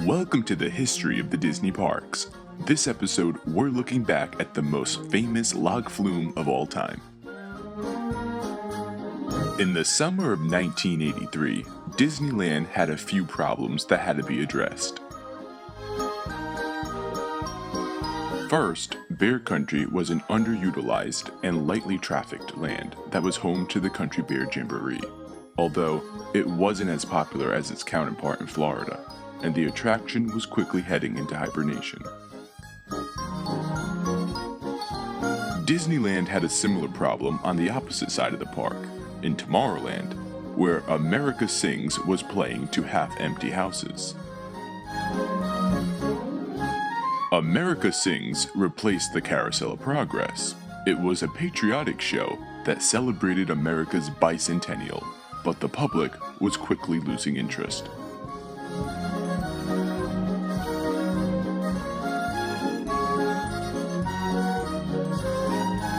Welcome to the history of the Disney parks. This episode, we're looking back at the most famous log flume of all time. In the summer of 1983, Disneyland had a few problems that had to be addressed. First, Bear Country was an underutilized and lightly trafficked land that was home to the Country Bear Jamboree, although it wasn't as popular as its counterpart in Florida, and the attraction was quickly heading into hibernation. Disneyland had a similar problem on the opposite side of the park, in Tomorrowland, where America Sings was playing to half-empty houses. America Sings replaced the Carousel of Progress. It was a patriotic show that celebrated America's bicentennial, but the public was quickly losing interest.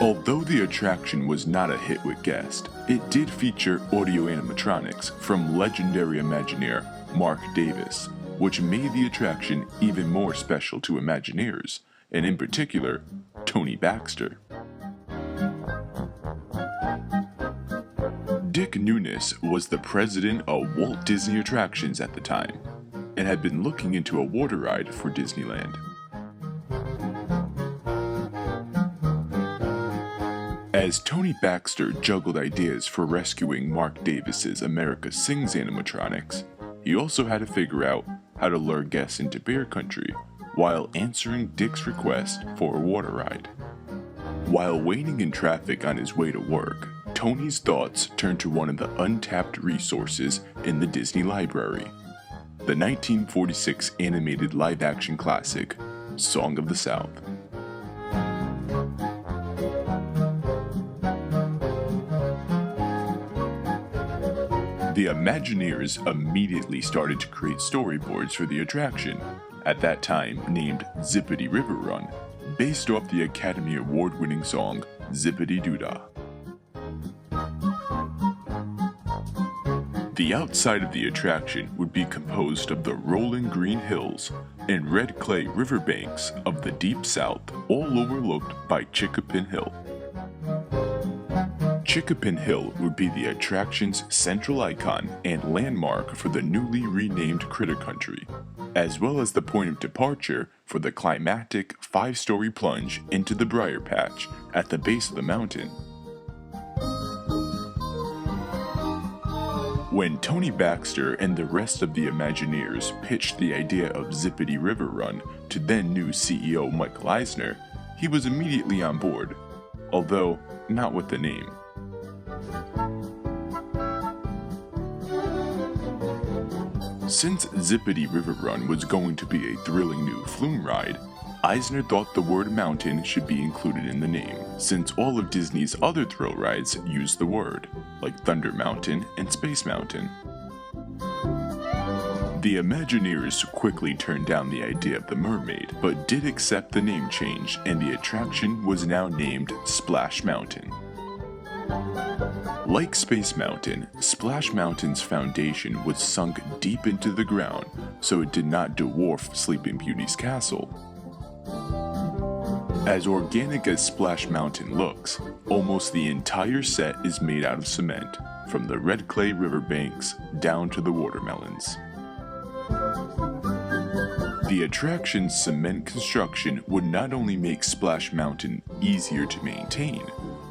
Although the attraction was not a hit with guests, it did feature audio animatronics from legendary Imagineer Mark Davis, which made the attraction even more special to Imagineers, and in particular, Tony Baxter. Dick Nunis was the president of Walt Disney Attractions at the time, and had been looking into a water ride for Disneyland. As Tony Baxter juggled ideas for rescuing Mark Davis's America Sings animatronics, he also had to figure out how to lure guests into Bear Country while answering Dick's request for a water ride. While waiting in traffic on his way to work, Tony's thoughts turned to one of the untapped resources in the Disney Library, the 1946 animated live-action classic, Song of the South. The Imagineers immediately started to create storyboards for the attraction, at that time named Zippity River Run, based off the Academy Award-winning song Zippity Doo-Dah. The outside of the attraction would be composed of the rolling green hills and red clay riverbanks of the Deep South, all overlooked by Chickapin Hill. Chickapin Hill would be the attraction's central icon and landmark for the newly renamed Critter Country, as well as the point of departure for the climactic 5-story plunge into the briar patch at the base of the mountain. When Tony Baxter and the rest of the Imagineers pitched the idea of Zippity River Run to then new CEO Michael Eisner, he was immediately on board, although not with the name. Since Zippity River Run was going to be a thrilling new flume ride, Eisner thought the word mountain should be included in the name, since all of Disney's other thrill rides use the word, like Thunder Mountain and Space Mountain. The Imagineers quickly turned down the idea of the mermaid, but did accept the name change, and the attraction was now named Splash Mountain. Like Space Mountain, Splash Mountain's foundation was sunk deep into the ground, so it did not dwarf Sleeping Beauty's castle. As organic as Splash Mountain looks, almost the entire set is made out of cement, from the red clay riverbanks down to the watermelons. The attraction's cement construction would not only make Splash Mountain easier to maintain,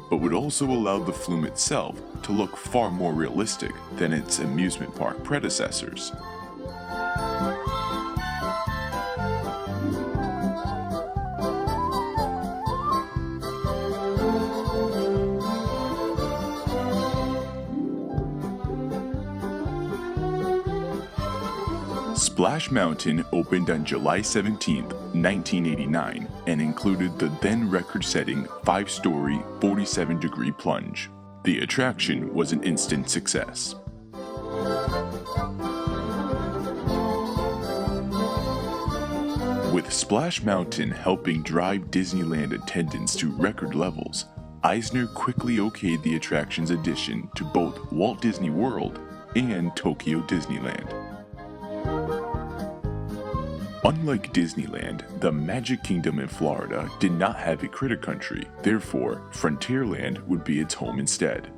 but would also allow the flume itself to look far more realistic than its amusement park predecessors. Splash Mountain opened on July 17, 1989, and included the then record-setting 5-story, 47-degree plunge. The attraction was an instant success. With Splash Mountain helping drive Disneyland attendance to record levels, Eisner quickly okayed the attraction's addition to both Walt Disney World and Tokyo Disneyland. Unlike Disneyland, the Magic Kingdom in Florida did not have a critter country, therefore, Frontierland would be its home instead.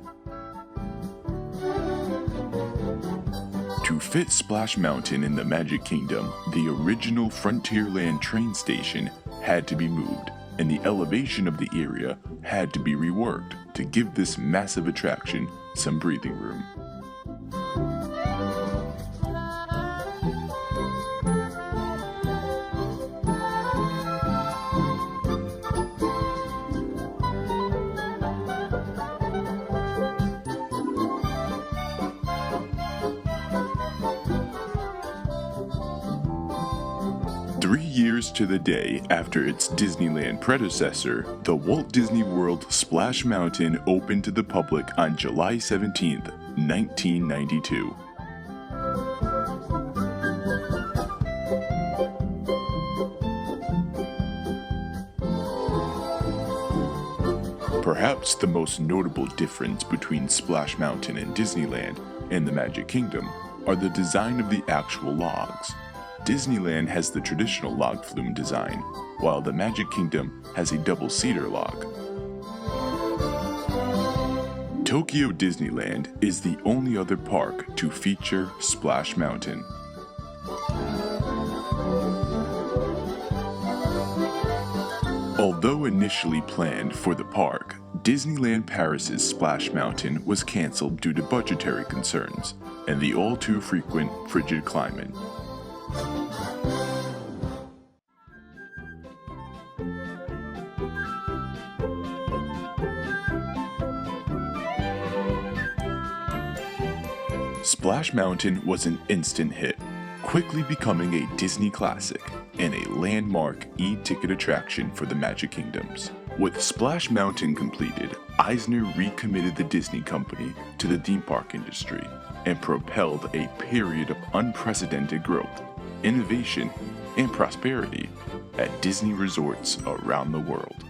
To fit Splash Mountain in the Magic Kingdom, the original Frontierland train station had to be moved, and the elevation of the area had to be reworked to give this massive attraction some breathing room. To the day after its Disneyland predecessor, the Walt Disney World Splash Mountain opened to the public on July 17, 1992. Perhaps the most notable difference between Splash Mountain and Disneyland and the Magic Kingdom are the design of the actual logs. Disneyland has the traditional log flume design, while the Magic Kingdom has a double cedar log. Tokyo Disneyland is the only other park to feature Splash Mountain. Although initially planned for the park, Disneyland Paris's Splash Mountain was cancelled due to budgetary concerns and the all too frequent frigid climate. Splash Mountain was an instant hit, quickly becoming a Disney classic and a landmark e-ticket attraction for the Magic Kingdoms. With Splash Mountain completed, Eisner recommitted the Disney Company to the theme park industry and propelled a period of unprecedented growth, innovation, and prosperity at Disney resorts around the world.